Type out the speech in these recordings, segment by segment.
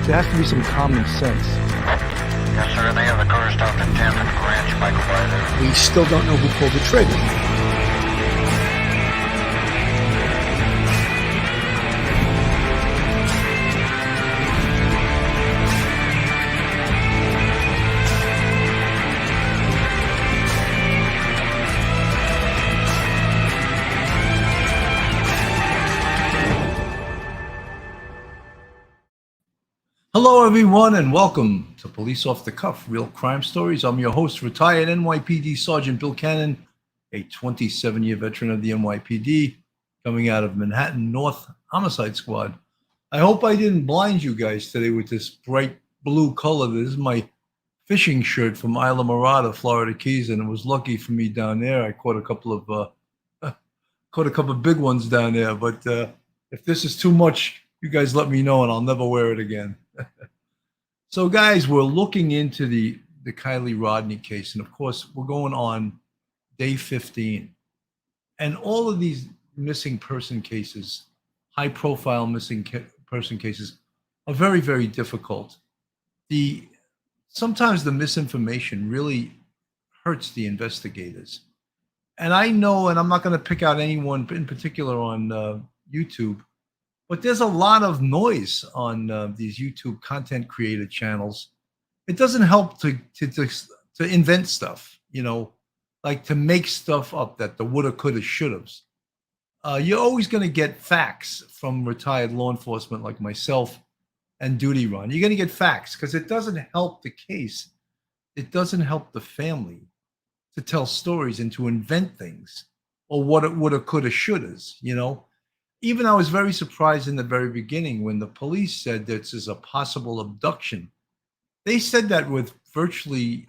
There has to be some common sense. Yes, sir. They have the car stopped at 10th and Ranch, Michael by there. We still don't know who pulled the trigger. Hello, everyone, and welcome to Police Off the Cuff, Real Crime Stories. I'm your host, retired NYPD Sergeant Bill Cannon, a 27-year veteran of the NYPD, coming out of Manhattan North Homicide Squad. I hope I didn't blind you guys today with this bright blue color. This is my fishing shirt from Isla Mirada, Florida Keys, and it was lucky for me down there. I caught a couple of big ones down there. But if this is too much, you guys let me know, and I'll never wear it again. So, guys, we're looking into the Kiely Rodni case, and of course, we're going on day 15. And all of these missing person cases, high-profile missing person cases, are very, very difficult. Sometimes the misinformation really hurts the investigators. And I know, and I'm not going to pick out anyone in particular on YouTube, but there's a lot of noise on these YouTube content creator channels. It doesn't help to invent stuff, like to make stuff up that the woulda, coulda, shouldas. You're always going to get facts from retired law enforcement like myself and Duty Run. You're going to get facts because it doesn't help the case. It doesn't help the family to tell stories and to invent things or what it woulda, coulda, shouldas, Even I was very surprised in the very beginning when the police said this is a possible abduction. They said that with virtually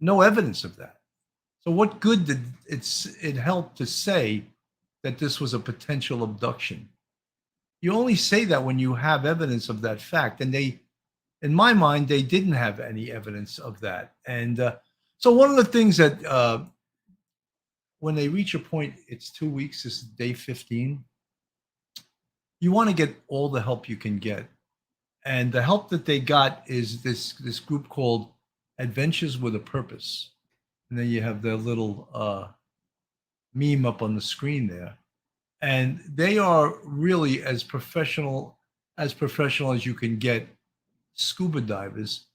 no evidence of that. So what good did it help to say that this was a potential abduction? You only say that when you have evidence of that fact. And in my mind, they didn't have any evidence of that. And so one of the things that when they reach a point, it's 2 weeks, this is day 15, you want to get all the help you can get. And the help that they got is this group called Adventures with a Purpose. And then you have their little meme up on the screen there. And they are really as professional as you can get scuba divers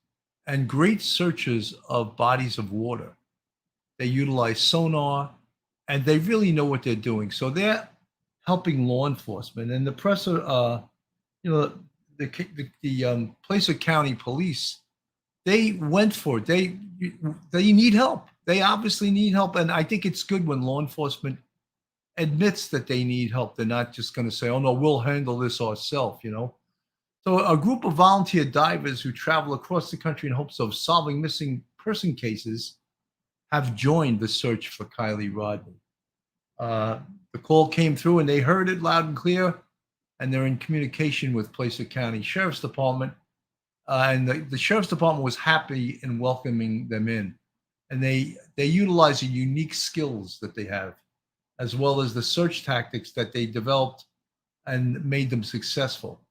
and great searchers of bodies of water. They utilize sonar, and they really know what they're doing. So they're helping law enforcement. And the Placer County Police, they went for it. They need help. They obviously need help. And I think it's good when law enforcement admits that they need help. They're not just going to say, oh, no, we'll handle this ourselves, So a group of volunteer divers who travel across the country in hopes of solving missing person cases have joined the search for Kiely Rodni. The call came through and they heard it loud and clear, and they're in communication with Placer County Sheriff's Department. And the Sheriff's Department was happy in welcoming them in. And they utilize the unique skills that they have, as well as the search tactics that they developed and made them successful.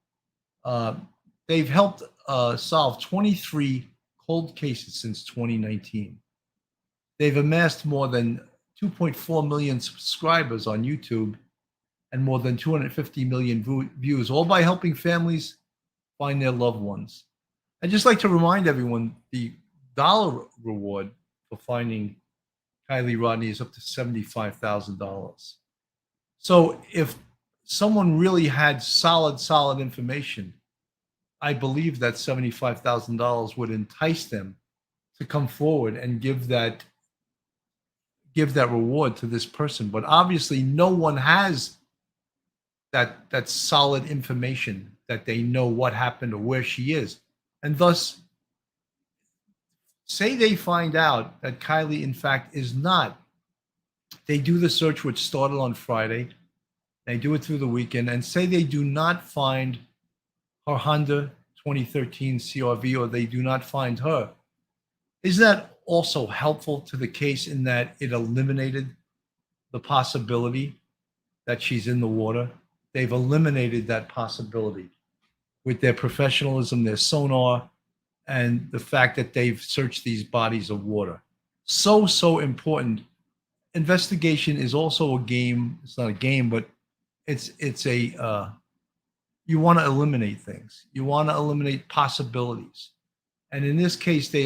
They've helped solve 23 cold cases since 2019. They've amassed more than 2.4 million subscribers on YouTube and more than 250 million views, all by helping families find their loved ones. I'd just like to remind everyone the dollar reward for finding Kiely Rodni is up to $75,000. So if someone really had solid information, I believe that $75,000 would entice them to come forward and give that reward to this person. But obviously no one has that solid information that they know what happened or where she is. And thus, say they find out that Kiely, in fact, is not. They do the search, which started on Friday. They do it through the weekend, and say they do not find her Honda 2013 CRV, or they do not find her. Is that also helpful to the case in that it eliminated the possibility that she's in the water? They've eliminated that possibility. with their professionalism, their sonar, and the fact that they've searched these bodies of water. So important. Investigation is also a game. It's not a game, but it's a you want to eliminate things. You want to eliminate possibilities. And in this case, they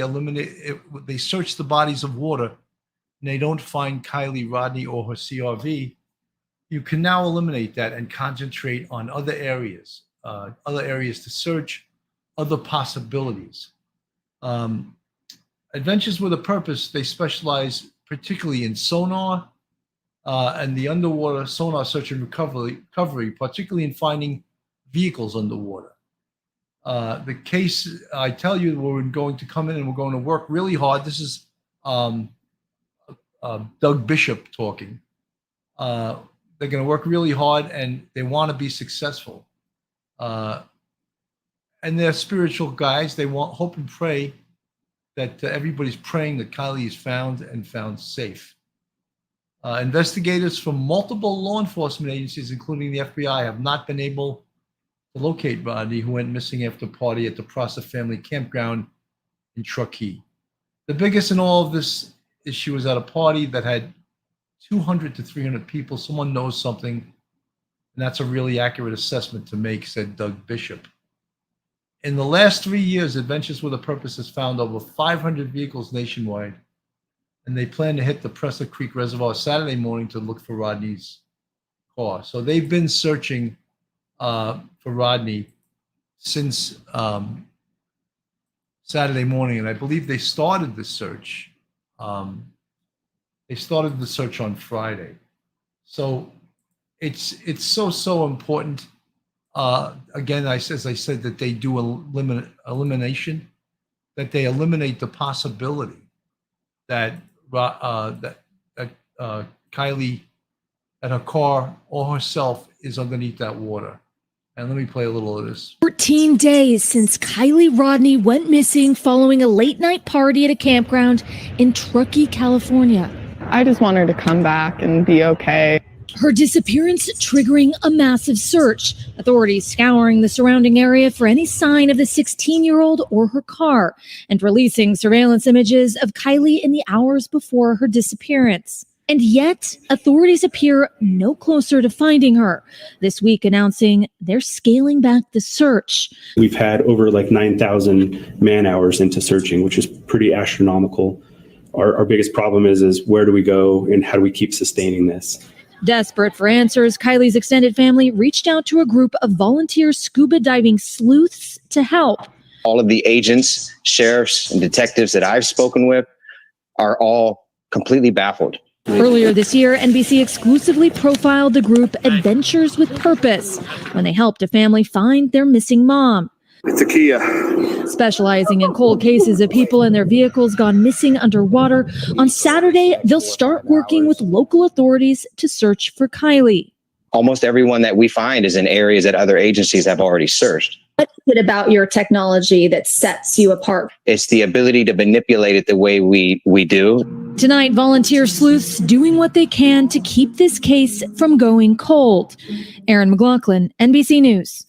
search the bodies of water and they don't find Kiely Rodni or her CRV. You can now eliminate that and concentrate on other areas to search, other possibilities. Adventures with a Purpose, they specialize particularly in sonar and the underwater sonar search and recovery, particularly in finding vehicles underwater. The case, I tell you, we're going to come in and we're going to work really hard. This is Doug Bishop talking. They're going to work really hard and they want to be successful. And they're spiritual guys. They hope and pray that everybody's praying that Kiely is found and found safe. Investigators from multiple law enforcement agencies, including the FBI, have not been able to locate Rodni, who went missing after a party at the Prosser family campground in Truckee. The biggest in all of this is she was at a party that had 200 to 300 people. Someone knows something, and that's a really accurate assessment to make, said Doug Bishop. In the last 3 years, Adventures with a Purpose has found over 500 vehicles nationwide, and they plan to hit the Presser Creek Reservoir Saturday morning to look for Rodni's car. So they've been searching for Rodni since Saturday morning, and I believe they started the search. They started the search on Friday. So it's so important. Again, as I said, that they do elimination, that they eliminate the possibility that Kiely, that her car or herself is underneath that water. And let me play a little of this. 14 days since Kiely Rodni went missing following a late night party at a campground in Truckee, California. I just want her to come back and be okay. Her disappearance triggering a massive search, authorities scouring the surrounding area for any sign of the 16-year-old or her car, and releasing surveillance images of Kiely in the hours before her disappearance. And yet, authorities appear no closer to finding her, this week announcing they're scaling back the search. We've had over 9,000 man hours into searching, which is pretty astronomical. Our biggest problem is where do we go and how do we keep sustaining this? Desperate for answers, Kiely's extended family reached out to a group of volunteer scuba diving sleuths to help. All of the agents, sheriffs, and detectives that I've spoken with are all completely baffled. Earlier this year, NBC exclusively profiled the group Adventures with Purpose when they helped a family find their missing mom. It's a Kia. Specializing in cold cases of people and their vehicles gone missing underwater, on Saturday, they'll start working with local authorities to search for Kiely. Almost everyone that we find is in areas that other agencies have already searched. What is it about your technology that sets you apart? It's the ability to manipulate it the way we do. Tonight, volunteer sleuths doing what they can to keep this case from going cold. Aaron McLaughlin, NBC News.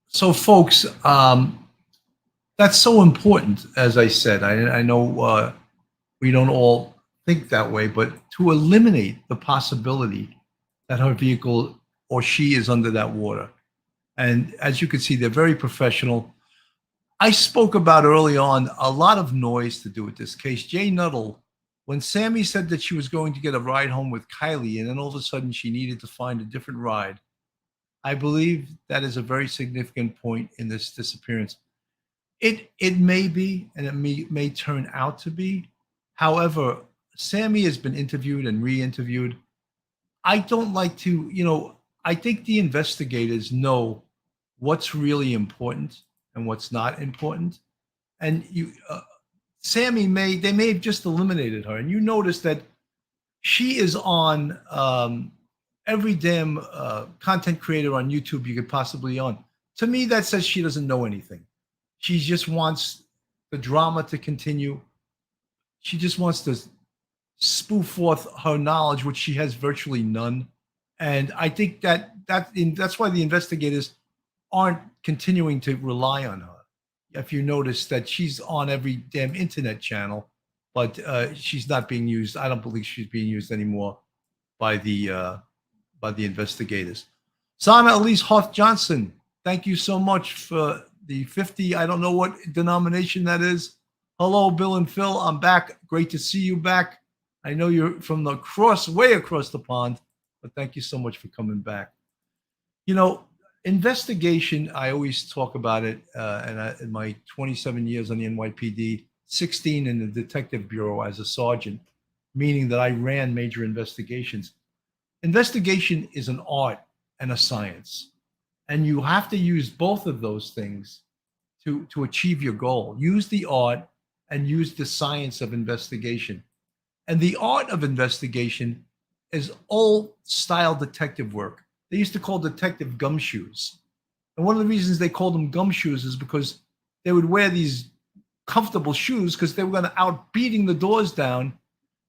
So, folks, that's so important. As I said, I know we don't all think that way, but to eliminate the possibility that her vehicle or she is under that water. And as you can see, they're very professional. I spoke about early on a lot of noise to do with this case. Jay Nuttall, when Sammy said that she was going to get a ride home with Kiely, and then all of a sudden she needed to find a different ride, I believe that is a very significant point in this disappearance. It may be, and it may turn out to be. However, Sammy has been interviewed and re-interviewed. I don't like to, I think the investigators know what's really important and what's not important. And Sammy they may have just eliminated her. And you notice that she is on every damn content creator on YouTube you could possibly on. To me, that says she doesn't know anything. She just wants the drama to continue. She just wants to spoof forth her knowledge, which she has virtually none. And I think that's why the investigators aren't continuing to rely on her. If you notice that she's on every damn internet channel, but she's not being used. I don't believe she's being used anymore by the investigators. Sana Elise Hoff Johnson, thank you so much for the 50. I don't know what denomination that is. Hello, Bill and Phil. I'm back. Great to see you back. I know you're from the way across the pond, but thank you so much for coming back. You know, investigation, I always talk about it, in my 27 years on the NYPD, 16 in the Detective Bureau as a sergeant, meaning that I ran major investigations. Investigation is an art and a science, and you have to use both of those things to achieve your goal. Use the art and use the science of investigation. And the art of investigation is old style detective work. They used to call detective gumshoes. And one of the reasons they called them gumshoes is because they would wear these comfortable shoes because they were going to out beating the doors down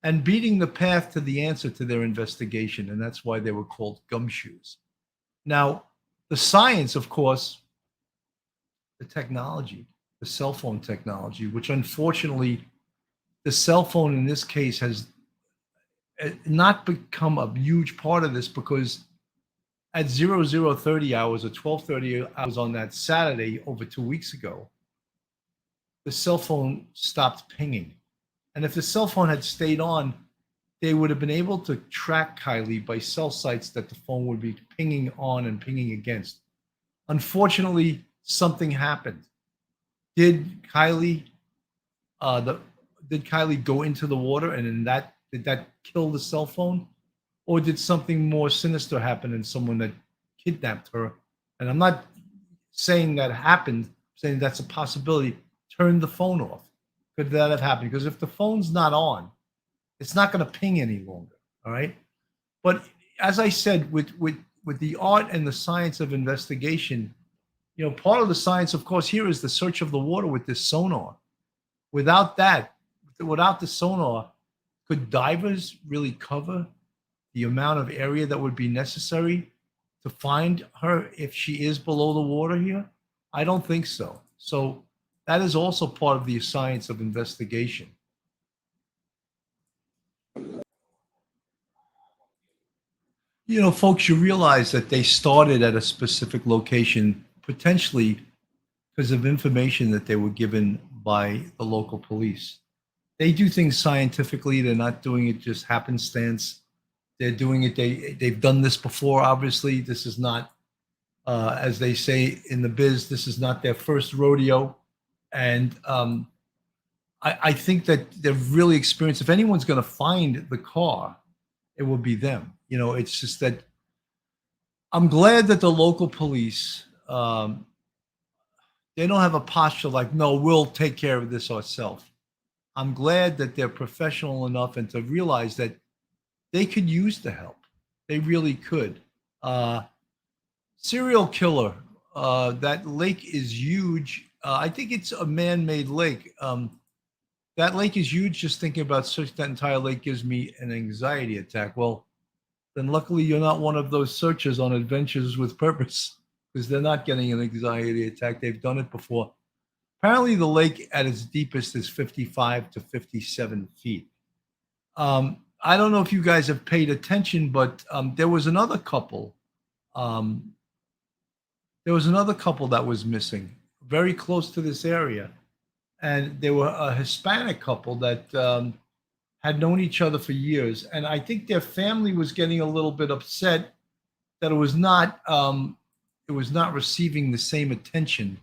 and beating the path to the answer to their investigation. And that's why they were called gumshoes. Now, the science, of course, the technology, the cell phone technology, which unfortunately, the cell phone in this case has not become a huge part of this because at 0030 hours or 12:30 hours on that Saturday over 2 weeks ago, the cell phone stopped pinging. And if the cell phone had stayed on, they would have been able to track Kiely by cell sites that the phone would be pinging on and pinging against. Unfortunately, something happened. Did Kiely go into the water, and did that kill the cell phone? Or did something more sinister happen and someone that kidnapped her? And I'm not saying that happened, I'm saying that's a possibility. Turn the phone off. Could that have happened? Because if the phone's not on, it's not going to ping any longer. All right. But as I said, with the art and the science of investigation, you know, part of the science, of course, here is the search of the water with this sonar. Without the sonar, could divers really cover the amount of area that would be necessary to find her if she is below the water here? I don't think so. So that is also part of the science of investigation. You know, folks, you realize that they started at a specific location, potentially because of information that they were given by the local police. They do things scientifically. They're not doing it just happenstance. They're doing it. They've done this before. Obviously, this is not, as they say in the biz, this is not their first rodeo. And I think that they're really experienced. If anyone's going to find the car, it will be them. You know, it's just that I'm glad that the local police, they don't have a posture like, no, we'll take care of this ourselves. I'm glad that they're professional enough and to realize that they could use the help. They really could. Serial killer. That lake is huge. I think it's a man-made lake. That lake is huge. Just thinking about searching that entire lake gives me an anxiety attack. Well, then luckily you're not one of those searchers on Adventures with Purpose, because they're not getting an anxiety attack. They've done it before. Apparently, the lake at its deepest is 55 to 57 feet. I don't know if you guys have paid attention, but there was another couple. There was another couple that was missing very close to this area. And they were a Hispanic couple that had known each other for years. And I think their family was getting a little bit upset that it was not receiving the same attention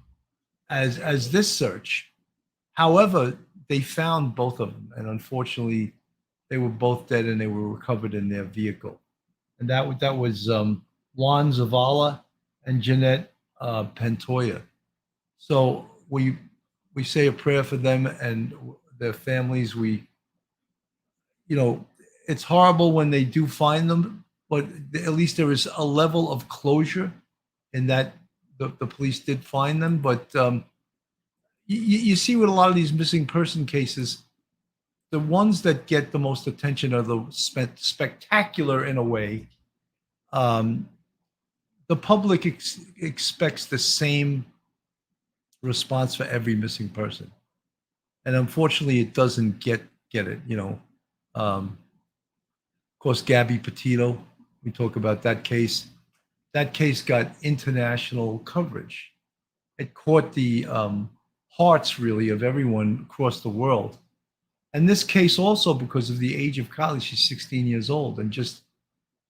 as this search. However, they found both of them, and unfortunately, they were both dead, and they were recovered in their vehicle. And that was Juan Zavala and Jeanette Pantoya. So we say a prayer for them and their families. It's horrible when they do find them, but at least there is a level of closure in that the police did find them. But you see with a lot of these missing person cases, the ones that get the most attention are the spectacular in a way. The public expects the same response for every missing person, and unfortunately, it doesn't get it. Of course, Gabby Petito. We talk about that case. That case got international coverage. It caught the hearts, really, of everyone across the world. And this case also, because of the age of Kiely, she's 16 years old and just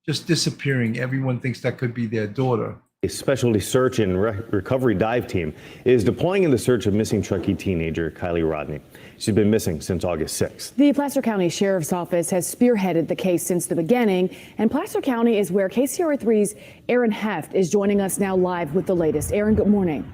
disappearing. Everyone thinks that could be their daughter. A specialty search and recovery dive team is deploying in the search of missing Truckee teenager Kiely Rodni. She's been missing since August 6th. The Placer County Sheriff's Office has spearheaded the case since the beginning, and Placer County is where KCRA3's Aaron Heft is joining us now live with the latest. Aaron, good morning.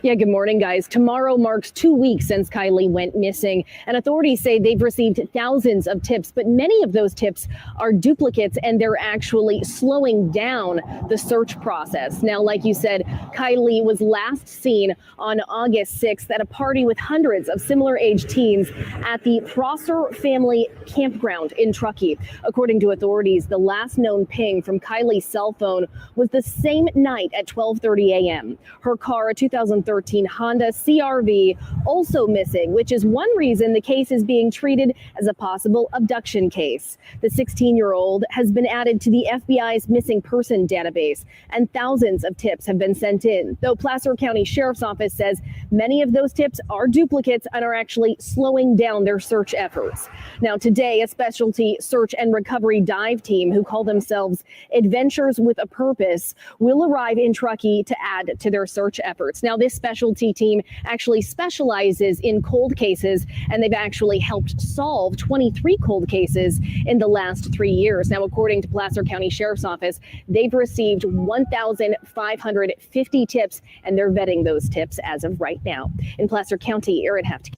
Yeah, good morning, guys. Tomorrow marks 2 weeks since Kiely went missing, and authorities say they've received thousands of tips, but many of those tips are duplicates, and they're actually slowing down the search process. Now, like you said, Kiely was last seen on August 6th at a party with hundreds of similar-age teens at the Prosser Family Campground in Truckee. According to authorities, the last known ping from Kiely's cell phone was the same night at 12:30 a.m. Her car, a 2013 Honda CRV, also missing, which is one reason the case is being treated as a possible abduction case. The 16-year-old has been added to the FBI's missing person database, and thousands of tips have been sent in, though Placer County Sheriff's Office says many of those tips are duplicates and are actually slowing down their search efforts. Now, today, a specialty search and recovery dive team who call themselves Adventures with a Purpose will arrive in Truckee to add to their search efforts. Now, this specialty team actually specializes in cold cases, and they've actually helped solve 23 cold cases in the last 3 years. Now, according to Placer County Sheriff's Office, they've received 1,550 tips, and they're vetting those tips as of right now. In Placer County, Aaron Heft.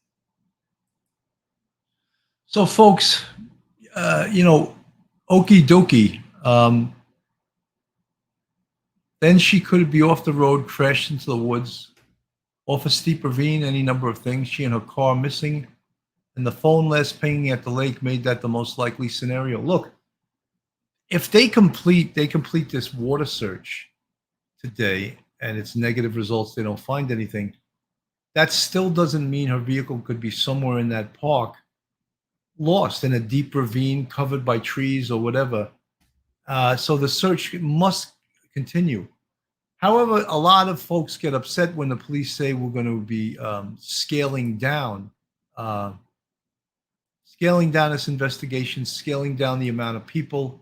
So, folks, okie dokie. Then she could be off the road, crashed into the woods, off a steep ravine, any number of things. She and her car missing, and the phone last pinging at the lake made that the most likely scenario. Look, if they complete this water search today and it's negative results, they don't find anything, that still doesn't mean her vehicle could be somewhere in that park, lost in a deep ravine covered by trees or whatever. So the search must continue. However, a lot of folks get upset when the police say we're going to be scaling down this investigation, scaling down the amount of people,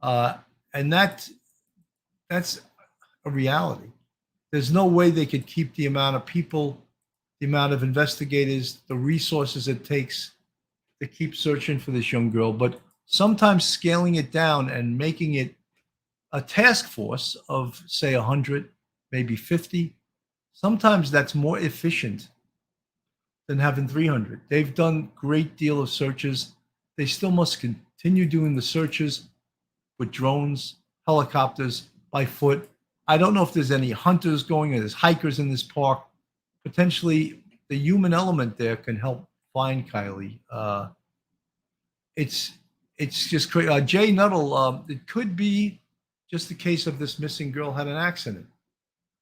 and that's a reality. There's no way they could keep the amount of people, the amount of investigators, the resources it takes to keep searching for this young girl. But sometimes scaling it down and making it a task force of, say, 100, maybe 50, sometimes that's more efficient than having 300. They've done a great deal of searches. They still must continue doing the searches with drones, helicopters, by foot. I don't know if there's any hunters going or there's hikers in this park. Potentially, the human element there can help find Kiely. It's just crazy. Jay Nuttall, it could be just the case of this missing girl had an accident.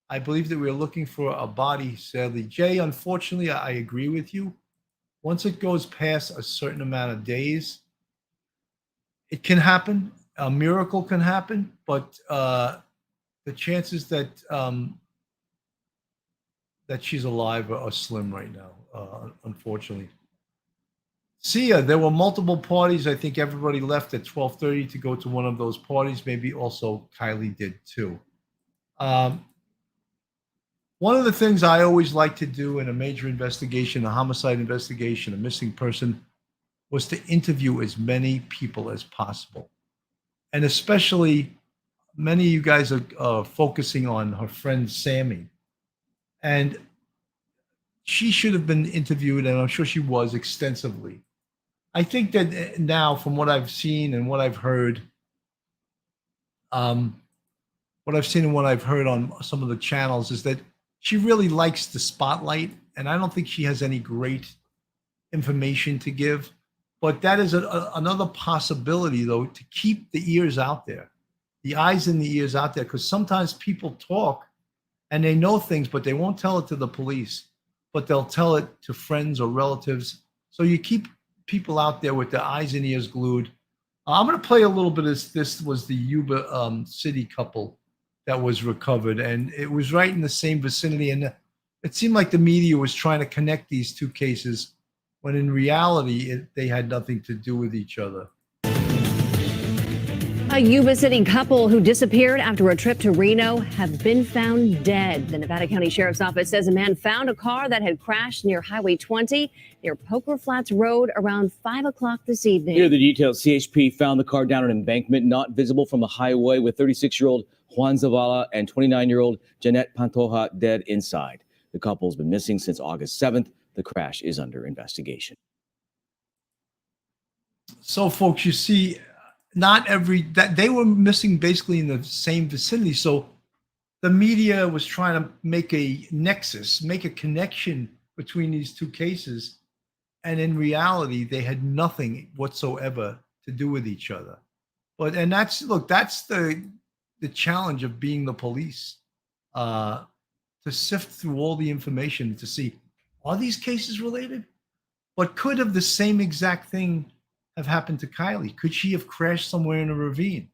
I believe that we're looking for a body, sadly. Jay, unfortunately, I agree with you. Once it goes past a certain amount of days, it can happen. A miracle can happen, but the chances that she's alive are slim right now, unfortunately. Sia, there were multiple parties. I think everybody left at 12:30 to go to one of those parties. Maybe also Kiely did too. One of the things I always like to do in a major investigation, a homicide investigation, a missing person, was to interview as many people as possible. And especially, many of you guys are focusing on her friend Sammy. And she should have been interviewed, and I'm sure she was, extensively. I think that now, from what I've seen and what I've heard, on some of the channels, is that she really likes the spotlight, and I don't think she has any great information to give. But that is another possibility, though, to keep the ears out there, the eyes and the ears out there, because sometimes people talk and they know things, but they won't tell it to the police, but they'll tell it to friends or relatives. So you keep people out there with their eyes and ears glued. I'm going to play a little bit of this. Was the Yuba City couple that was recovered, and it was right in the same vicinity. And it seemed like the media was trying to connect these two cases, when in reality, they had nothing to do with each other. A Yuba City couple who disappeared after a trip to Reno have been found dead. The Nevada County Sheriff's Office says a man found a car that had crashed near Highway 20 near Poker Flats Road around 5 o'clock this evening. Here are the details. CHP found the car down an embankment not visible from the highway with 36-year-old Juan Zavala and 29-year-old Jeanette Pantoja dead inside. The couple's been missing since August 7th. The crash is under investigation. So, folks, you see, that they were missing basically in the same vicinity. So the media was trying to make a nexus, make a connection between these two cases. And in reality, they had nothing whatsoever to do with each other. And that's the challenge of being the police, to sift through all the information to see, are these cases related? But could have the same exact thing have happened to Kiely? Could she have crashed somewhere in a ravine?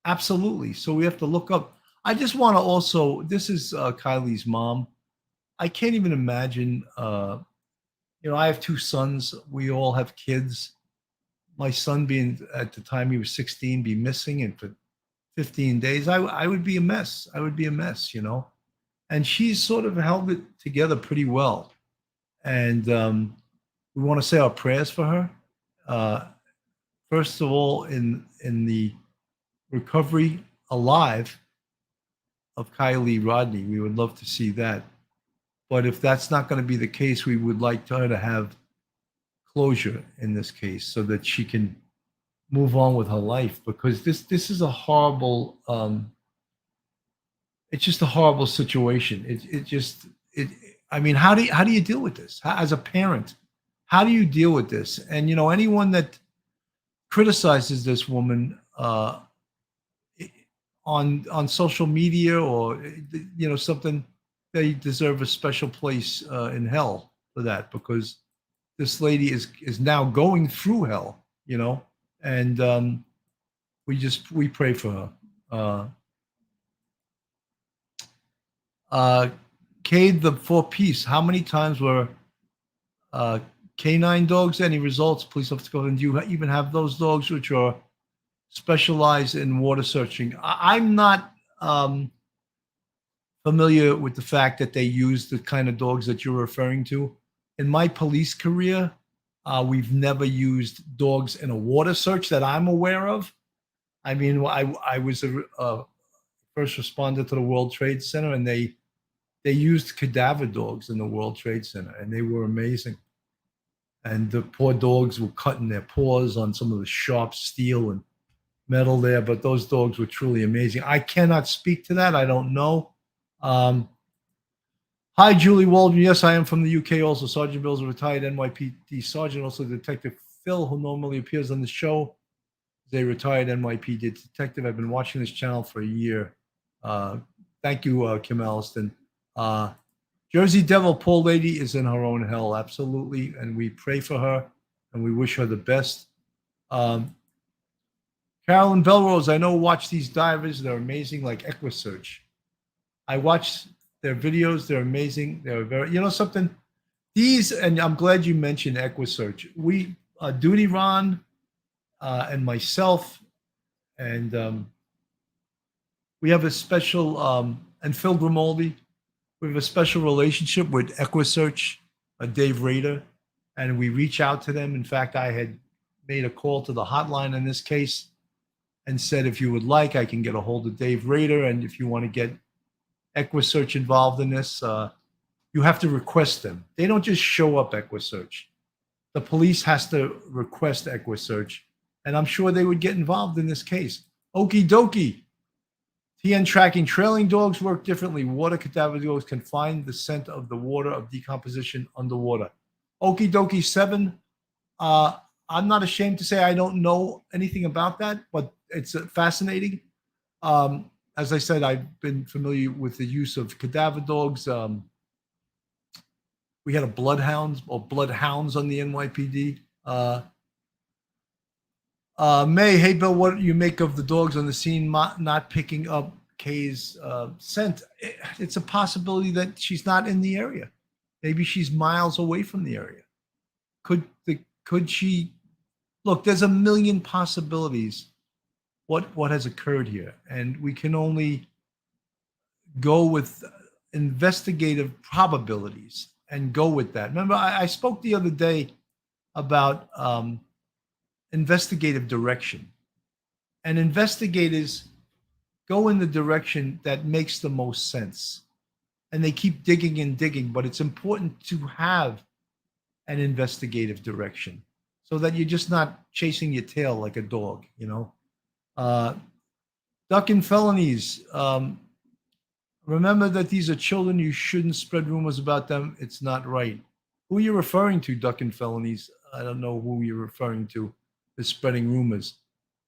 Absolutely. So we have to look up. I just want to also, this is Kiely's mom. I can't even imagine, I have two sons. We all have kids. My son being, at the time he was 16, be missing, and for 15 days, I would be a mess. I would be a mess, And she's sort of held it together pretty well. And we want to say our prayers for her. First of all, in the recovery alive of Kiely Rodni, we would love to see that. But if that's not going to be the case, we would like her to have closure in this case so that she can move on with her life, because this is a horrible, it's just a horrible situation. I mean, how do you deal with this? As a parent, how do you deal with this? And, anyone that criticizes this woman on social media or something, they deserve a special place in hell for that, because this lady is now going through hell, and we pray for her. Cade the four-piece, how many times were canine dogs? Any results? Police officer go, and do you even have those dogs which are specialized in water searching? I'm not familiar with the fact that they use the kind of dogs that you're referring to. In my police career, we've never used dogs in a water search that I'm aware of. I mean, I was a first responder to the World Trade Center, and they used cadaver dogs in the World Trade Center, and they were amazing. And the poor dogs were cutting their paws on some of the sharp steel and metal there, but those dogs were truly amazing. I cannot speak to that. I don't know. Hi, Julie Waldron. Yes, I am from the UK also. Sergeant Bill's a retired NYPD sergeant, also Detective Phil, who normally appears on the show, is a retired NYPD detective. I've been watching this channel for a year. Thank you, Kim Alliston. Jersey Devil, poor lady, is in her own hell, absolutely, and we pray for her, and we wish her the best. Carolyn Belrose, I know, watch these divers. They're amazing, like EquiSearch. I watch their videos. They're amazing. They're very, something. These, and I'm glad you mentioned EquiSearch. We, Duty Ron, and myself, and we have a special, and Phil Grimaldi, we have a special relationship with EquiSearch, Dave Rader, and we reach out to them. In fact, I had made a call to the hotline in this case and said, if you would like, I can get a hold of Dave Rader. And if you want to get EquiSearch involved in this, you have to request them. They don't just show up, EquiSearch. The police has to request EquiSearch, and I'm sure they would get involved in this case. Okie dokie. TN tracking. Trailing dogs work differently. Water cadaver dogs can find the scent of the water of decomposition underwater. Okie dokie 7. I'm not ashamed to say I don't know anything about that, but it's fascinating. As I said, I've been familiar with the use of cadaver dogs. We had a bloodhounds on the NYPD. May, hey Bill, what do you make of the dogs on the scene not picking up Kay's scent? It's a possibility that she's not in the area. Maybe she's miles away from the area. Could she? Look, there's a million possibilities. What has occurred here, and we can only go with investigative probabilities and go with that. Remember, I spoke the other day about investigative direction, and investigators go in the direction that makes the most sense, and they keep digging and digging. But it's important to have an investigative direction so that you're just not chasing your tail like a dog, you know. Ducking felonies. Remember that these are children. You shouldn't spread rumors about them. It's not right. Who are you referring to, ducking felonies? I don't know who you're referring to is spreading rumors.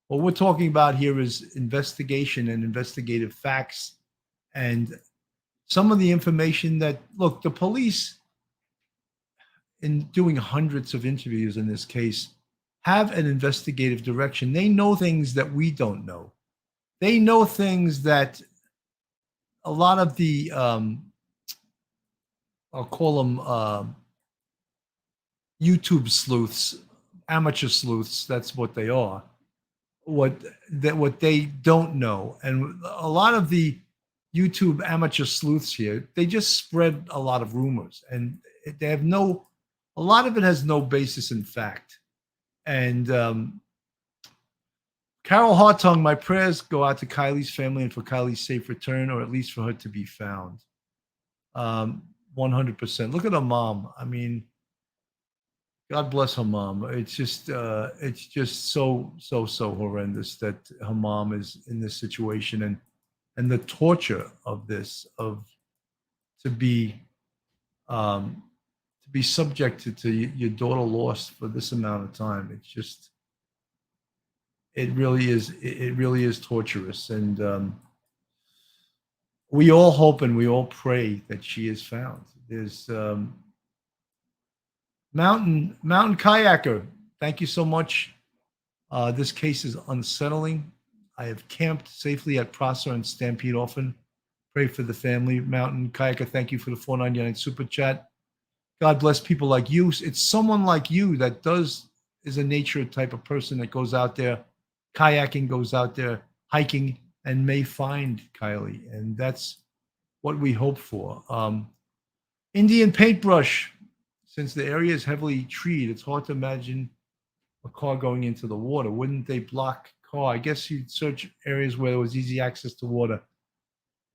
What we're talking about here is investigation and investigative facts, and some of the information that, look, the police, in doing hundreds of interviews in this case, have an investigative direction. They know things that we don't know. They know things that a lot of the, I'll call them YouTube sleuths, amateur sleuths, that's what they are, what they don't know. And a lot of the YouTube amateur sleuths here, they just spread a lot of rumors, and they have a lot of it has no basis in fact. And Carol Hartung, my prayers go out to Kiely's family and for Kiely's safe return, or at least for her to be found. 100%. Look at her mom. I mean, God bless her mom. It's just so horrendous that her mom is in this situation, and the torture of this, to be subjected to your daughter lost for this amount of time. It's just, it really is torturous. And we all hope and we all pray that she is found. There's Mountain Kayaker, thank you so much. This case is unsettling. I have camped safely at Prosser and Stampede often. Pray for the family. Mountain Kayaker, thank you for the $4.99 super chat. God bless people like you. It's someone like you that is a nature type of person that goes out there kayaking, goes out there hiking, and may find Kiely. And that's what we hope for. Indian paintbrush. Since the area is heavily treed, it's hard to imagine a car going into the water. Wouldn't they block car? I guess you'd search areas where there was easy access to water.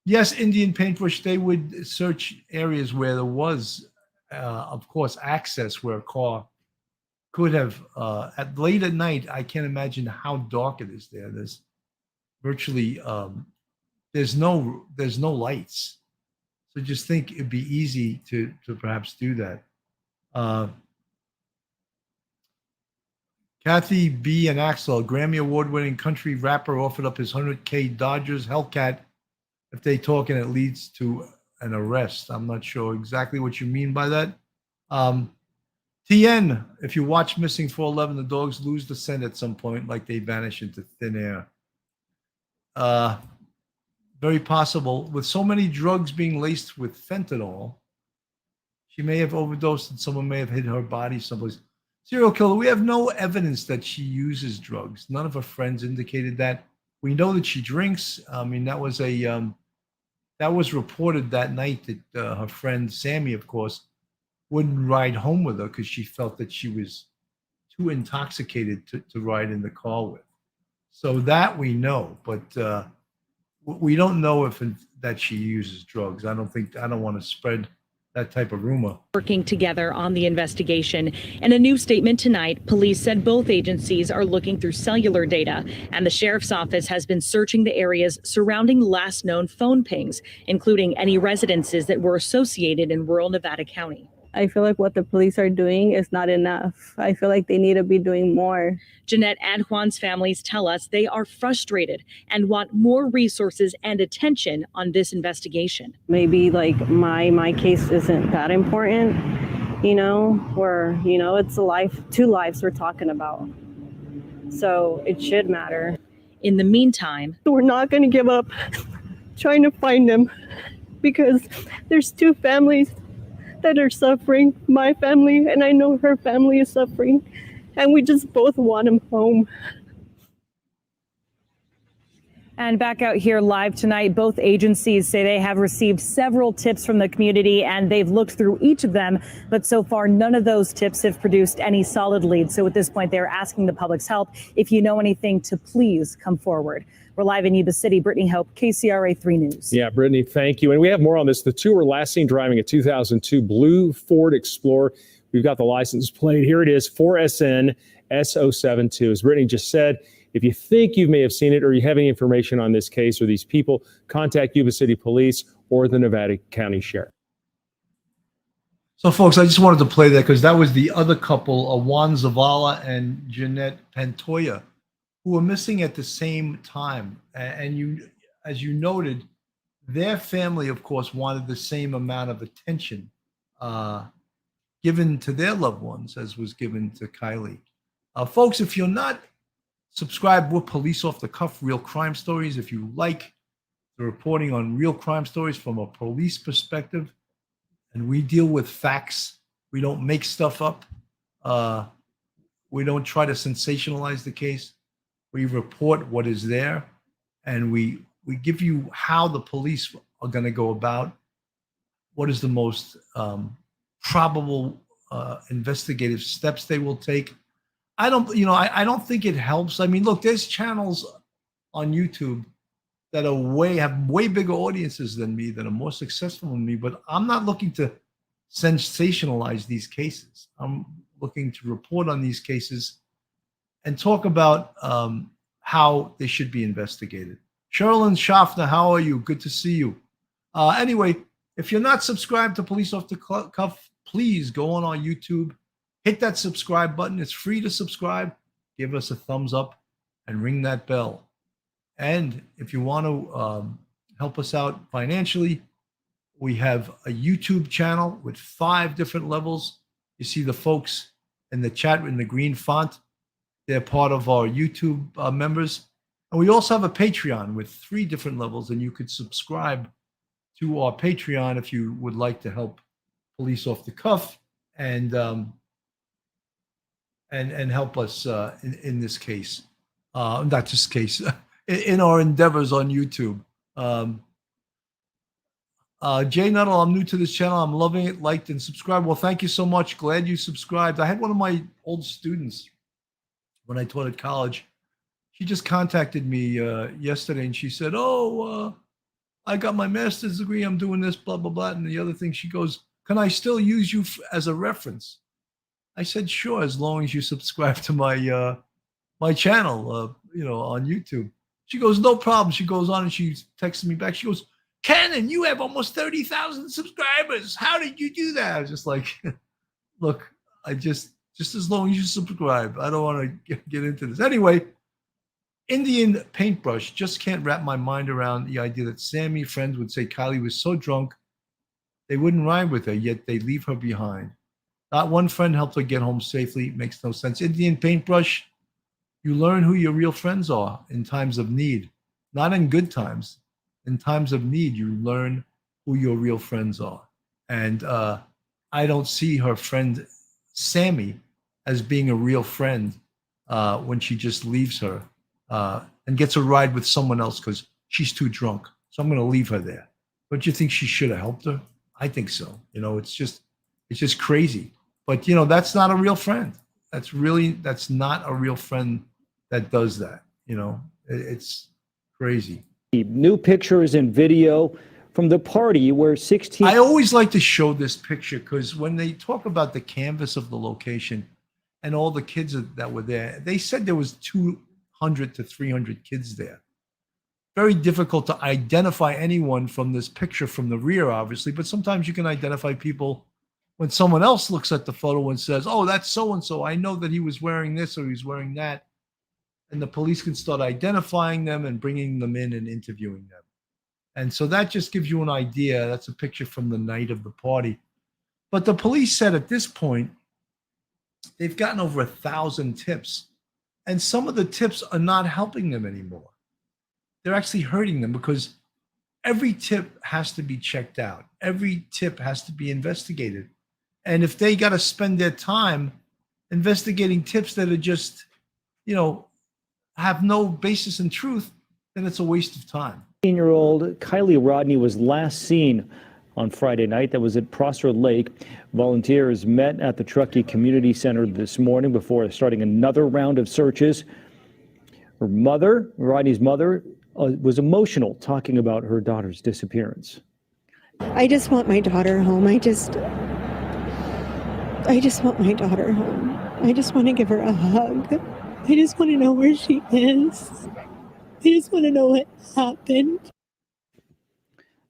Yes, Indian paintbrush, they would search areas where there was, of course, access where a car could have, late at night, I can't imagine how dark it is there. There's virtually, there's no lights. So just think it'd be easy to perhaps do that. Kathy B. and Axel, Grammy Award-winning country rapper, offered up his $100K Dodgers Hellcat if they talk and it leads to an arrest. I'm not sure exactly what you mean by that. TN, if you watch Missing 411, the dogs lose the scent at some point, like they vanish into thin air. Very possible. With so many drugs being laced with fentanyl, she may have overdosed and someone may have hid her body someplace. Serial killer, we have no evidence that she uses drugs. None of her friends indicated that. We know that she drinks. I mean, that was reported that night that her friend Sammy, of course, wouldn't ride home with her because she felt that she was too intoxicated to ride in the car with. So that we know, but we don't know that she uses drugs. I don't want to spread that type of rumor. Working together on the investigation. In a new statement tonight, police said both agencies are looking through cellular data, and the sheriff's office has been searching the areas surrounding last known phone pings, including any residences that were associated in rural Nevada County. I feel like what the police are doing is not enough. I feel like they need to be doing more. Jeanette and Juan's families tell us they are frustrated and want more resources and attention on this investigation. Maybe like my case isn't that important, you know, where, you know, it's a life, 2 lives we're talking about. So it should matter. In the meantime, we're not going to give up trying to find them because there's 2 families that are suffering. My family, and I know her family is suffering, and we just both want them home. And back out here live tonight, both agencies say they have received several tips from the community and they've looked through each of them. But so far, none of those tips have produced any solid leads. So at this point, they're asking the public's help. If you know anything, to please come forward. We're live in Yuba City. Brittany Hope, KCRA 3 News. Yeah, Brittany, thank you. And we have more on this. The 2 were last seen driving a 2002 blue Ford Explorer. We've got the license plate. Here it is, 4SN S072. As Brittany just said, if you think you may have seen it or you have any information on this case or these people, contact Yuba City Police or the Nevada County Sheriff. So, folks, I just wanted to play that because that was the other couple, Juan Zavala and Jeanette Pantoja, who were missing at the same time. And you, as you noted, their family, of course, wanted the same amount of attention given to their loved ones as was given to Kiely. Folks, if you're not subscribed with Police Off the Cuff, real crime stories, if you like the reporting on real crime stories from a police perspective, and we deal with facts, we don't make stuff up, we don't try to sensationalize the case, we report what is there, and we give you how the police are going to go about what is the most probable investigative steps they will take. I don't think it helps. I mean, look, there's channels on YouTube that have way bigger audiences than me, that are more successful than me, but I'm not looking to sensationalize these cases. I'm looking to report on these cases and talk about how they should be investigated. Sherilyn Schaffner, how are you? Good to see you. Anyway, if you're not subscribed to Police Off the Cuff, please go on our YouTube. Hit that subscribe button. It's free to subscribe. Give us a thumbs up and ring that bell. And if you want to help us out financially, we have a YouTube channel with 5 different levels. You see the folks in the chat in the green font. They're part of our YouTube members. And we also have a Patreon with 3 different levels, and you could subscribe to our Patreon if you would like to help Police Off the Cuff and help us in this case, not this case, in our endeavors on YouTube. Jay Nuttall, I'm new to this channel. I'm loving it. Liked and subscribed. Well, thank you so much. Glad you subscribed. I had one of my old students when I taught at college. She just contacted me yesterday, and she said, I got my master's degree. I'm doing this, blah, blah, blah. And the other thing, she goes, can I still use you as a reference? I said, sure, as long as you subscribe to my my channel, on YouTube. She goes, no problem. She goes on and she texts me back. She goes, Cannon, you have almost 30,000 subscribers. How did you do that? I was just like, look, I just as long as you subscribe. I don't want to get into this. Anyway, Indian Paintbrush, just can't wrap my mind around the idea that Sammy friends would say Kiely was so drunk they wouldn't ride with her, yet they leave her behind. Not one friend helped her get home safely. Makes no sense. Indian Paintbrush, you learn who your real friends are in times of need, not in good times. In times of need, you learn who your real friends are. And I don't see her friend Sammy as being a real friend when she just leaves her and gets a ride with someone else because she's too drunk. So I'm going to leave her there. Don't you think she should have helped her? I think so. It's just crazy. But that's not a real friend. That's not a real friend that does that. It's crazy. New pictures and video from the party where 16. I always like to show this picture because when they talk about the canvas of the location and all the kids that were there, they said there was 200 to 300 kids there. Very difficult to identify anyone from this picture from the rear, obviously, but sometimes you can identify people when someone else looks at the photo and says, oh, that's so-and-so, I know that he was wearing this or he's wearing that. And the police can start identifying them and bringing them in and interviewing them. And so that just gives you an idea. That's a picture from the night of the party. But the police said at this point, they've gotten over 1,000 tips. And some of the tips are not helping them anymore. They're actually hurting them because every tip has to be checked out. Every tip has to be investigated. And if they got to spend their time investigating tips that are just, have no basis in truth, then it's a waste of time. 18-year-old Kiely Rodni was last seen on Friday night. That was at Prosser Lake. Volunteers met at the Truckee Community Center this morning before starting another round of searches. Her mother, Rodni's mother, was emotional talking about her daughter's disappearance. I just want my daughter home. I just want my daughter home. I just want to give her a hug. I just want to know where she is. I just want to know what happened.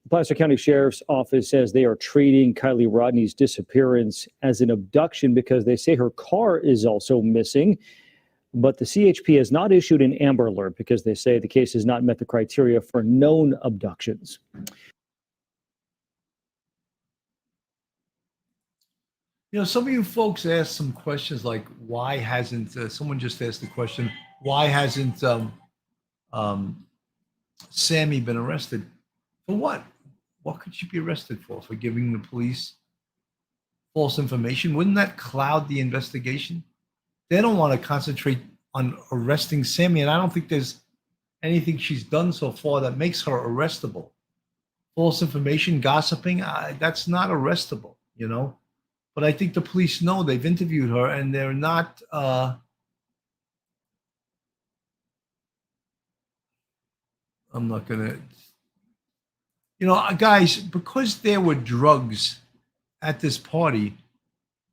The Placer County Sheriff's Office says they are treating Kiely Rodni's disappearance as an abduction because they say her car is also missing. But the CHP has not issued an Amber Alert because they say the case has not met the criteria for known abductions. Some of you folks asked some questions like, why hasn't, someone just asked the question, why hasn't Sammy been arrested? For what? What could she be arrested for? For giving the police false information? Wouldn't that cloud the investigation? They don't want to concentrate on arresting Sammy, and I don't think there's anything she's done so far that makes her arrestable. False information, gossiping, that's not arrestable, But I think the police know they've interviewed her and they're not, I'm not going to, guys, because there were drugs at this party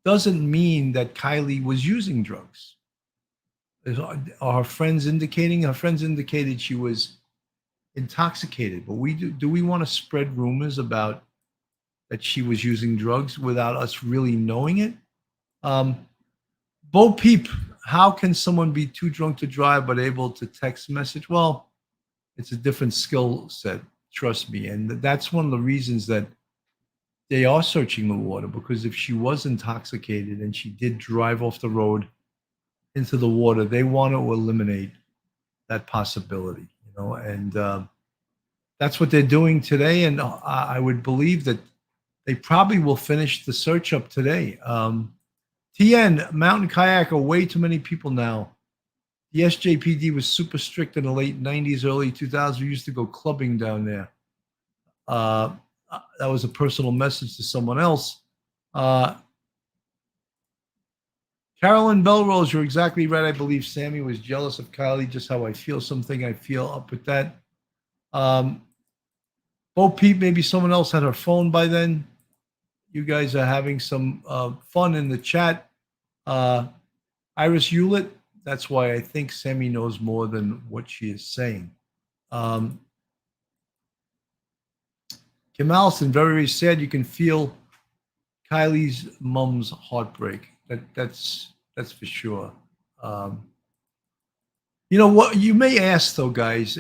doesn't mean that Kiely was using drugs. Are her friends indicating? Her friends indicated she was intoxicated, but do we want to spread rumors about that she was using drugs without us really knowing it? Bo Peep, how can someone be too drunk to drive but able to text message? Well, it's a different skill set, trust me. And that's one of the reasons that they are searching the water, because if she was intoxicated and she did drive off the road into the water, they want to eliminate that possibility, and that's what they're doing today. And I would believe that they probably will finish the search up today. TN, mountain kayak are way too many people now. The SJPD was super strict in the late 90s, early 2000s. We used to go clubbing down there. That was a personal message to someone else. Carolyn Belrose, you're exactly right. I believe Sammy was jealous of Kiely, just how I feel. Something I feel up with that. Bo Peep, maybe someone else had her phone by then. You guys are having some fun in the chat. Iris Hewlett, that's why I think Sammy knows more than what she is saying. Kim Allison, very, very sad. You can feel Kiely's mom's heartbreak. That's for sure. What you may ask though, guys,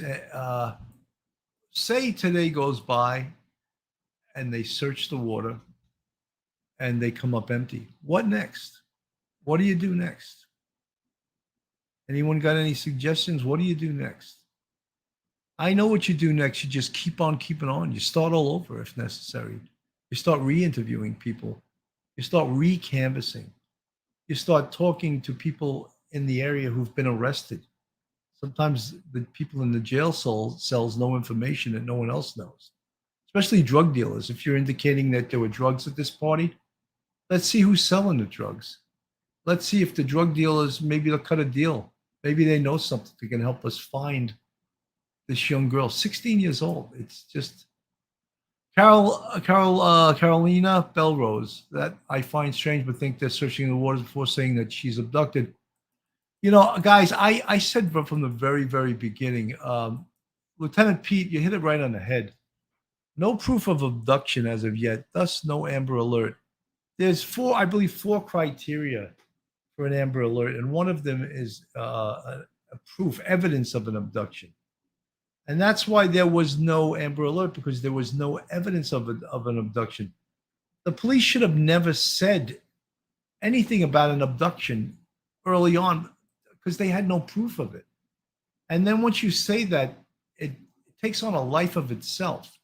say today goes by and they search the water and they come up empty. What next? What do you do next? Anyone got any suggestions? What do you do next? I know what you do next. You just keep on keeping on. You start all over if necessary. You start re-interviewing people. You start re-canvassing. You start talking to people in the area who've been arrested. Sometimes the people in the jail cells know information that no one else knows, especially drug dealers. If you're indicating that there were drugs at this party, let's see who's selling the drugs. Let's see if the drug dealers, maybe they'll cut a deal. Maybe they know something that can help us find this young girl, 16 years old. It's just Carolina Belrose, that I find strange, but think they're searching the waters before saying that she's abducted. Guys, I said from the very, very beginning, Lieutenant Pete, you hit it right on the head. No proof of abduction as of yet, thus no Amber Alert. There's I believe, four criteria for an Amber Alert, and one of them is a proof, evidence of an abduction. And that's why there was no Amber Alert, because there was no evidence of an abduction. The police should have never said anything about an abduction early on because they had no proof of it. And then once you say that, it takes on a life of itself.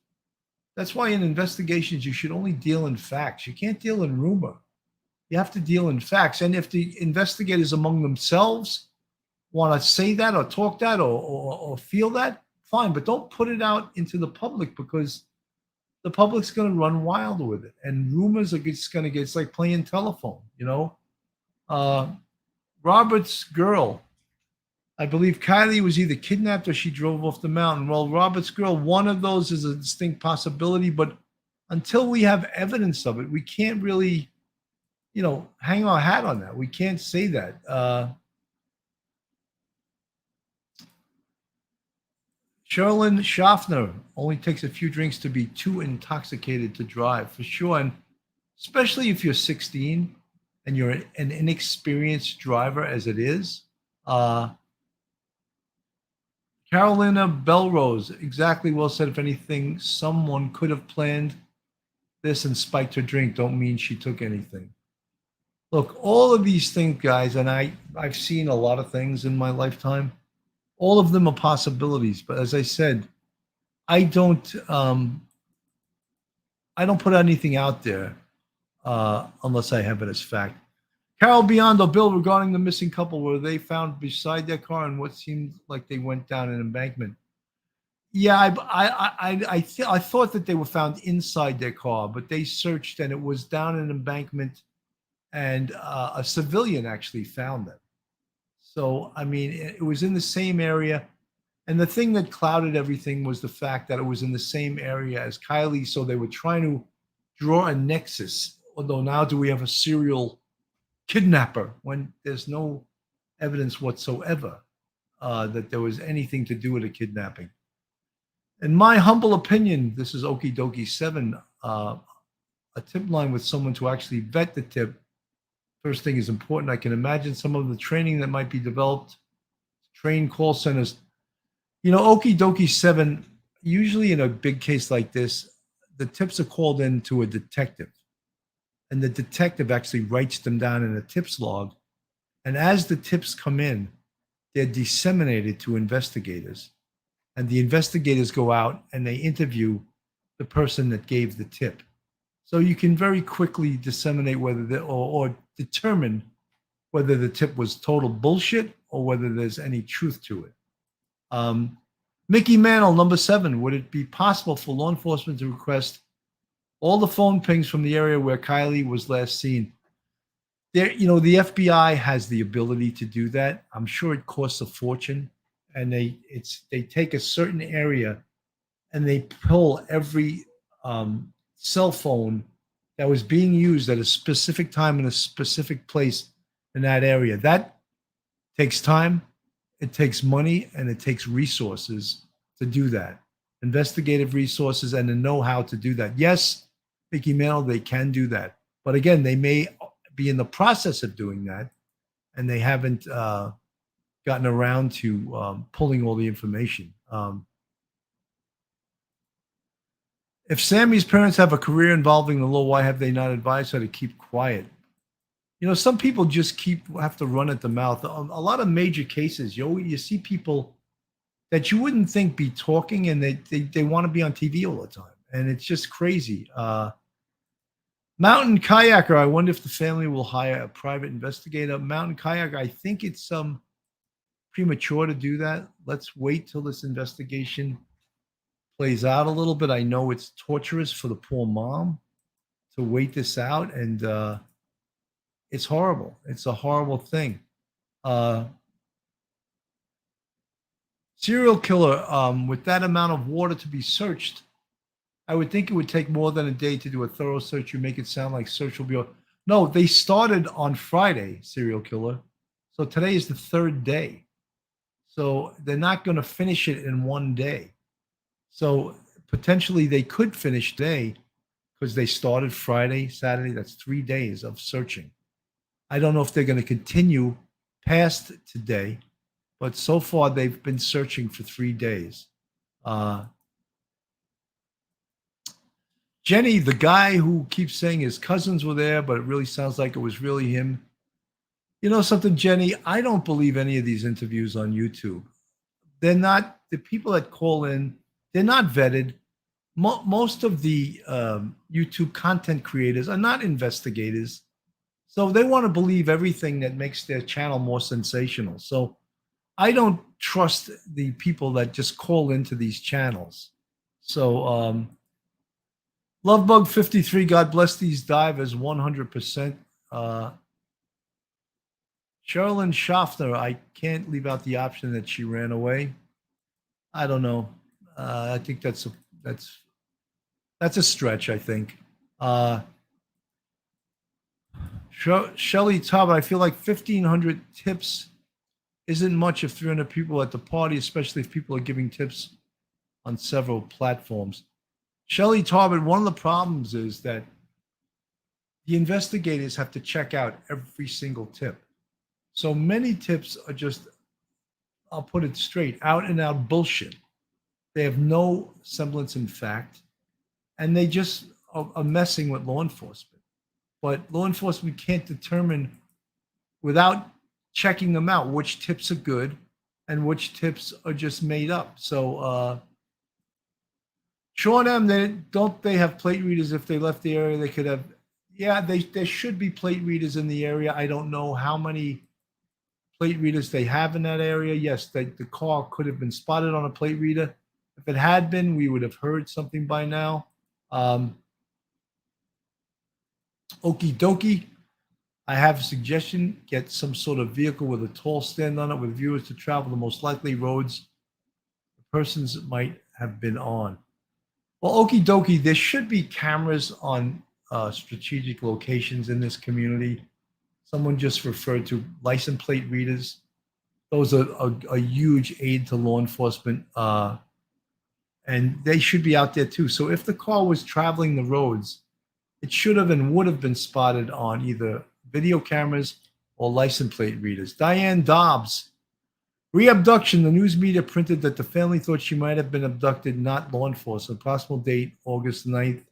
That's why in investigations, you should only deal in facts. You can't deal in rumor. You have to deal in facts. And if the investigators among themselves want to say that or talk that or feel that, fine, but don't put it out into the public, because the public's going to run wild with it. And rumors are just going to get, it's like playing telephone, you know? Robert's girl, I believe Kiely was either kidnapped or she drove off the mountain. Well, Robert's girl, one of those is a distinct possibility, but until we have evidence of it, we can't really, hang our hat on that. We can't say that. Sherilyn Schaffner, only takes a few drinks to be too intoxicated to drive, for sure. And especially if you're 16 and you're an inexperienced driver as it is. Carolina Belrose, exactly well said. If anything, someone could have planned this and spiked her drink. Don't mean she took anything. Look, all of these things, guys, and I've seen a lot of things in my lifetime. All of them are possibilities. But as I said, I don't put anything out there unless I have it as fact. Carol Biondo, Bill, regarding the missing couple, were they found beside their car and what seemed like they went down an embankment? Yeah, I thought that they were found inside their car, but they searched and it was down an embankment, and a civilian actually found them. So, I mean, it was in the same area. And the thing that clouded everything was the fact that it was in the same area as Kiely. So they were trying to draw a nexus. Although now do we have a serial kidnapper when there's no evidence whatsoever that there was anything to do with a kidnapping? In my humble opinion, this is Okie Dokie 7, a tip line with someone to actually vet the tip. First thing is important. I can imagine some of the training that might be developed, train call centers. Okie Dokie 7, usually in a big case like this, the tips are called in to a detective. And the detective actually writes them down in a tips log. And as the tips come in, they're disseminated to investigators. And the investigators go out and they interview the person that gave the tip. So you can very quickly disseminate whether or determine whether the tip was total bullshit or whether there's any truth to it. Mickey Mantle, number 7, would it be possible for law enforcement to request all the phone pings from the area where Kiely was last seen? The FBI has the ability to do that. I'm sure it costs a fortune, and they take a certain area and they pull every cell phone that was being used at a specific time in a specific place in that area. That takes time, it takes money, and it takes resources to do that. Investigative resources and the know-how to do that. Yes, Mickey Mantle, they can do that. But again, they may be in the process of doing that, and they haven't gotten around to pulling all the information. If Sammy's parents have a career involving the law, why have they not advised her to keep quiet? Some people just have to run at the mouth. A lot of major cases, you see people that you wouldn't think be talking, and they want to be on TV all the time. And it's just crazy. Mountain Kayaker, I wonder if the family will hire a private investigator. Mountain Kayaker, I think it's premature to do that. Let's wait till this investigation plays out a little bit. I know it's torturous for the poor mom to wait this out, and it's horrible. It's a horrible thing. Serial killer, with that amount of water to be searched, I would think it would take more than a day to do a thorough search. You make it sound like search will be. No, they started on Friday, serial killer. So today is the 3rd day. So they're not going to finish it in one day. So potentially they could finish today, because they started Friday, Saturday. That's 3 days of searching. I don't know if they're going to continue past today, but so far they've been searching for 3 days. Jenny, the guy who keeps saying his cousins were there, but it really sounds like it was really him. You know something, Jenny? I don't believe any of these interviews on YouTube. They're not, the people that call in, they're not vetted. Most of the YouTube content creators are not investigators. So they want to believe everything that makes their channel more sensational. So I don't trust the people that just call into these channels. So Lovebug53, God bless these divers 100%. Sherilyn Schaffner, I can't leave out the option that she ran away. I don't know. I think that's a stretch, I think. Shelly Talbot, I feel like 1,500 tips isn't much if 300 people at the party, especially if people are giving tips on several platforms. Shelly Talbot, one of the problems is that the investigators have to check out every single tip. So many tips are just, I'll put it straight, out and out bullshit. They have no semblance in fact, and they just are messing with law enforcement. But law enforcement can't determine without checking them out which tips are good and which tips are just made up. So Sean M, they have plate readers if they left the area? They could have, yeah, there should be plate readers in the area. I don't know how many plate readers they have in that area. Yes, the car could have been spotted on a plate reader. If it had been, we would have heard something by now. Okie dokie. I have a suggestion. Get some sort of vehicle with a tall stand on it with viewers to travel the most likely roads the persons might have been on. Well, okie dokie, there should be cameras on strategic locations in this community. Someone just referred to license plate readers. Those are a huge aid to law enforcement, and they should be out there too. So if the car was traveling the roads, it should have and would have been spotted on either video cameras or license plate readers. Diane Dobbs, re-abduction. The news media printed that the family thought she might have been abducted, not law enforcement. Possible date, August 9th,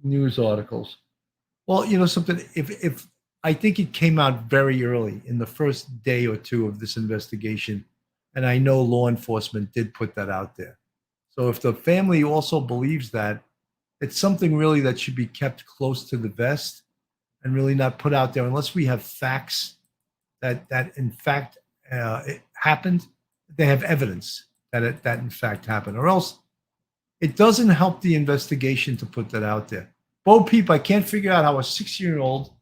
news articles. Well, you know something, if I think it came out very early in the first day or two of this investigation, and I know law enforcement did put that out there. So if the family also believes that, it's something really that should be kept close to the vest and really not put out there unless we have facts that in fact it happened. They have evidence that that in fact happened, or else it doesn't help the investigation to put that out there. Bo Peep, I can't figure out how a 16-year-old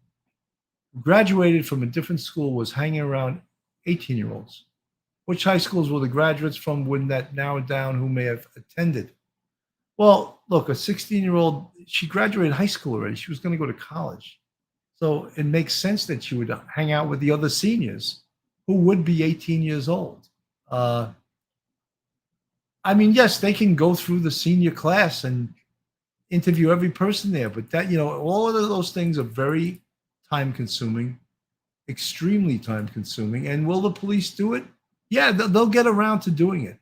who graduated from a different school was hanging around 18-year-olds. Which high schools were the graduates from? Wouldn't that narrow down who may have attended? Well, look, a 16-year-old, she graduated high school already. She was going to go to college. So it makes sense that she would hang out with the other seniors who would be 18 years old. I mean, yes, they can go through the senior class and interview every person there, but that, you know, all of those things are very time consuming, extremely time consuming. And will the police do it? Yeah, they'll get around to doing it.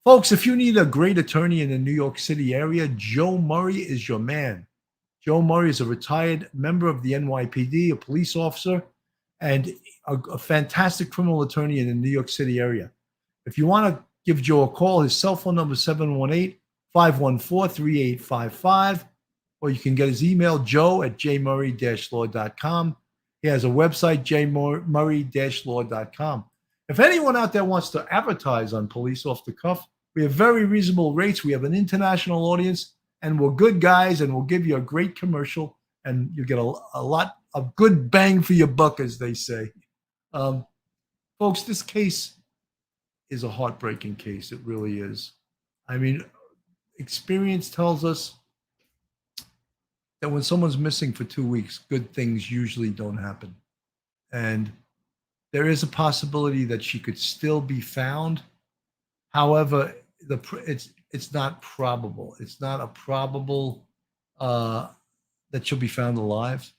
Folks, if you need a great attorney in the New York City area, Joe Murray is your man. Joe Murray is a retired member of the NYPD, a police officer, and a fantastic criminal attorney in the New York City area. If you want to give Joe a call, his cell phone number is 718-514-3855, or you can get his email, joe@jmurray-law.com. He has a website, jmurray-law.com. If anyone out there wants to advertise on Police Off the Cuff, we have very reasonable rates. We have an international audience, and we're good guys, and we'll give you a great commercial, and you get a lot of good bang for your buck, as they say. Folks, this case is a heartbreaking case. It really is. I mean, experience tells us that when someone's missing for 2 weeks, good things usually don't happen. And there is a possibility that she could still be found. However, it's not probable. It's not a probable that she'll be found alive.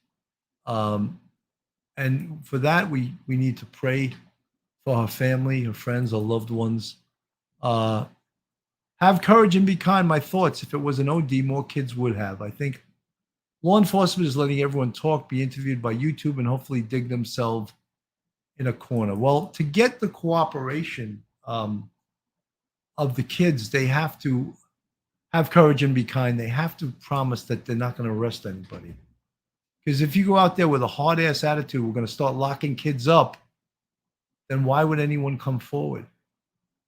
And for that, we need to pray for her family, her friends, her loved ones. Have courage and be kind. My thoughts: if it was an OD, more kids would have. I think law enforcement is letting everyone talk, be interviewed by YouTube, and hopefully dig themselves in a corner. Well, to get the cooperation of the kids, they have to have courage and be kind. They have to promise that they're not going to arrest anybody. Because if you go out there with a hard ass attitude, we're going to start locking kids up, then why would anyone come forward?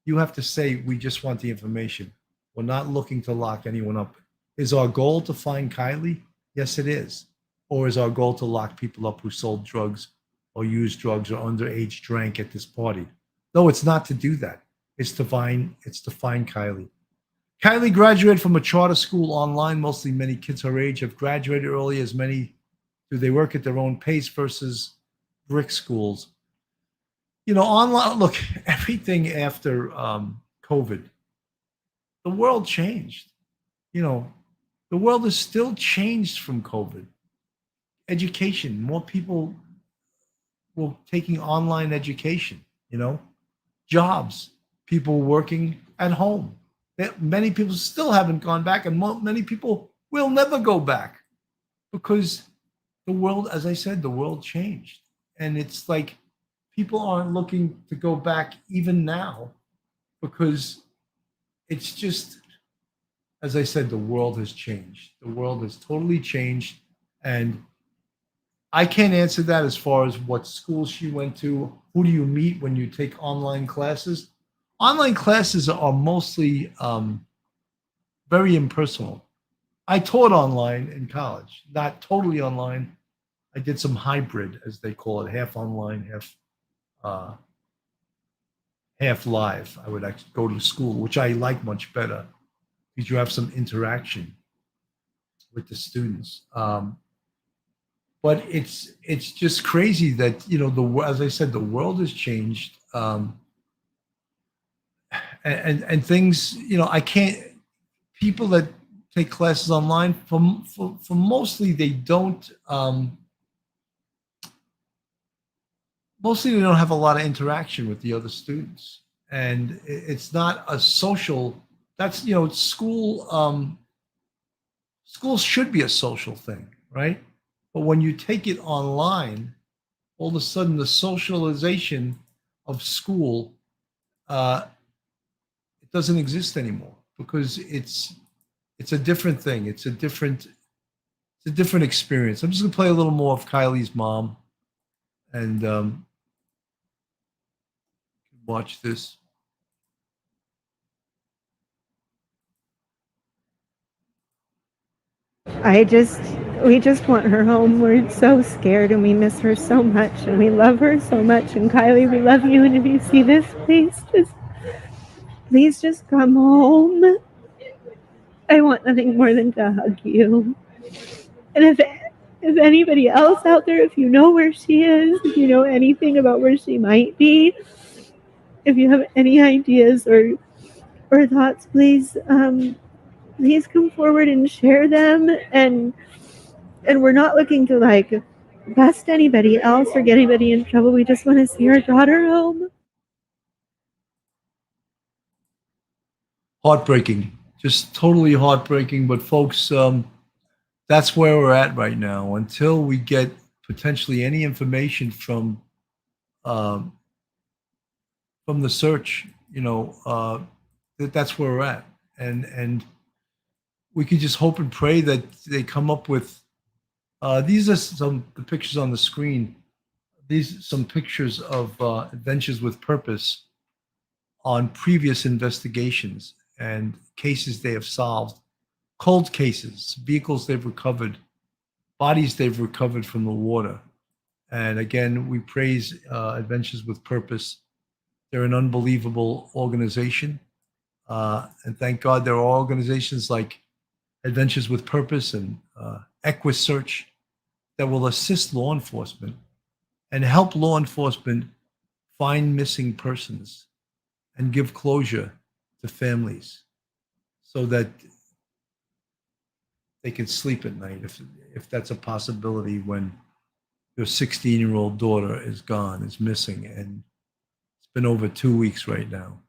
You have to say, we just want the information. We're not looking to lock anyone up. Is our goal to find Kiely? Yes, it is. Or is our goal to lock people up who sold drugs or used drugs or underage drank at this party? No, it's not to do that. It's to find Kiely. Kiely graduated from a charter school online. Mostly many kids her age have graduated early, as many do they work at their own pace versus brick schools. You know, online, look, everything after COVID, the world changed. You know, the world is still changed from COVID. Education, more people were taking online education, you know, jobs, people working at home. Many people still haven't gone back, and many people will never go back because the world, as I said, the world changed. And it's like people aren't looking to go back even now because it's just, as I said, the world has changed. The world has totally changed. And I can't answer that as far as what school she went to. Who do you meet when you take online classes? Online classes are mostly very impersonal. I taught online in college, not totally online. I did some hybrid, as they call it, half online, half live. I would actually go to school, which I like much better because you have some interaction with the students. But it's just crazy that, you know, as I said, the world has changed, and things, you know, I can't. People that take classes online, for mostly they don't. Mostly they don't have a lot of interaction with the other students, and it's not a social. That's, you know, school. School should be a social thing, right? But when you take it online, all of a sudden the socialization of school, it doesn't exist anymore because it's a different thing. It's a different experience. I'm just gonna play a little more of Kiely's mom, and watch this. We just want her home. We're so scared and we miss her so much and we love her so much. And Kiely, we love you. And if you see this, please just come home. I want nothing more than to hug you. And if anybody else out there, if you know where she is, if you know anything about where she might be, if you have any ideas or thoughts, please come forward and share them. And we're not looking to like bust anybody else or get anybody in trouble. We just want to see our daughter home. Heartbreaking, just totally heartbreaking. But folks, that's where we're at right now. Until we get potentially any information from the search, you know, that's where we're at, and we can just hope and pray that they come up with. These are the pictures on the screen. These are some pictures of Adventures with Purpose on previous investigations and cases they have solved, cold cases, vehicles they've recovered, bodies they've recovered from the water. And again, we praise Adventures with Purpose. They're an unbelievable organization. And thank God there are organizations like Adventures with Purpose and EquiSearch that will assist law enforcement and help law enforcement find missing persons and give closure to families so that they can sleep at night if that's a possibility when your 16-year-old daughter is gone, is missing, and it's been over 2 weeks right now.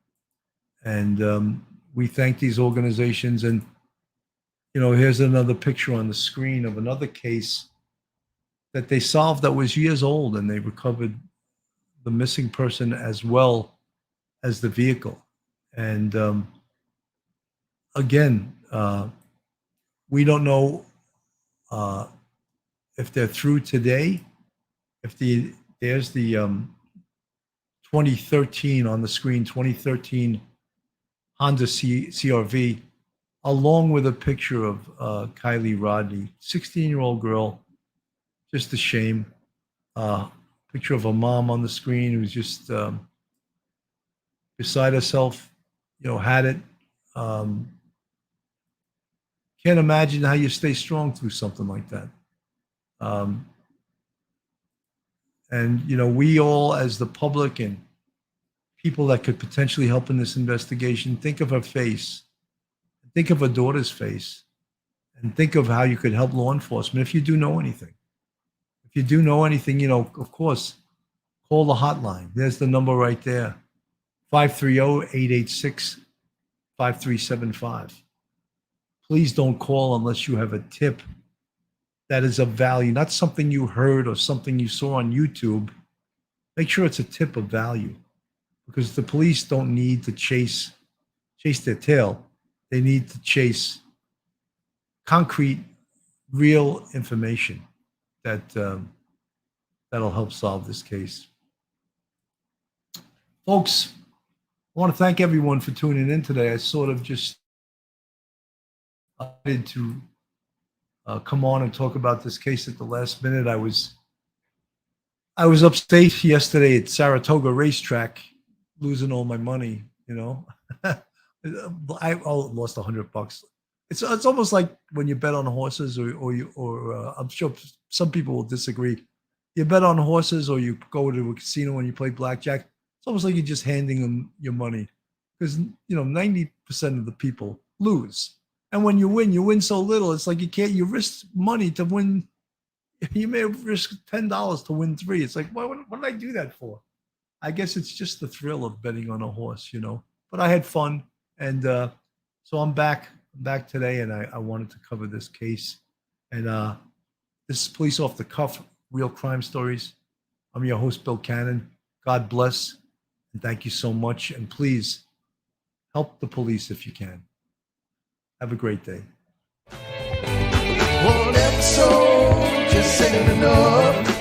And we thank these organizations. And here's another picture on the screen of another case that they solved that was years old, and they recovered the missing person as well as the vehicle. And again, we don't know if they're through today. If there's the 2013 on the screen, 2013 Honda CRV, along with a picture of Kiely Rodni, 16-year-old girl, just a shame. Picture of a mom on the screen who's just beside herself, had it. Can't imagine how you stay strong through something like that. And we all, as the public and people that could potentially help in this investigation, think of her face, think of her daughter's face, and think of how you could help law enforcement if you do know anything. If you do know anything, of course, call the hotline. There's the number right there, 530-886-5375. Please don't call unless you have a tip that is of value, not something you heard or something you saw on YouTube. Make sure it's a tip of value, because the police don't need to chase their tail. They need to chase concrete, real information that'll help solve this case. Folks, I want to thank everyone for tuning in today. I sort of just wanted to come on and talk about this case at the last minute. I was upstate yesterday at Saratoga Racetrack, losing all my money. I lost $100. It's almost like when you bet on horses, or I'm sure some people will disagree. You bet on horses, or you go to a casino and you play blackjack. It's almost like you're just handing them your money, because 90% of the people lose, and when you win so little. It's like you risk money to win. You may have risked $10 to win $3. It's like, what did I do that for? I guess it's just the thrill of betting on a horse, But I had fun, and so I'm back today, and I wanted to cover this case. And this is Police Off the Cuff, Real Crime Stories. I'm your host, Bill Cannon. God bless, and thank you so much. And please help the police if you can. Have a great day. One episode just ain't enough.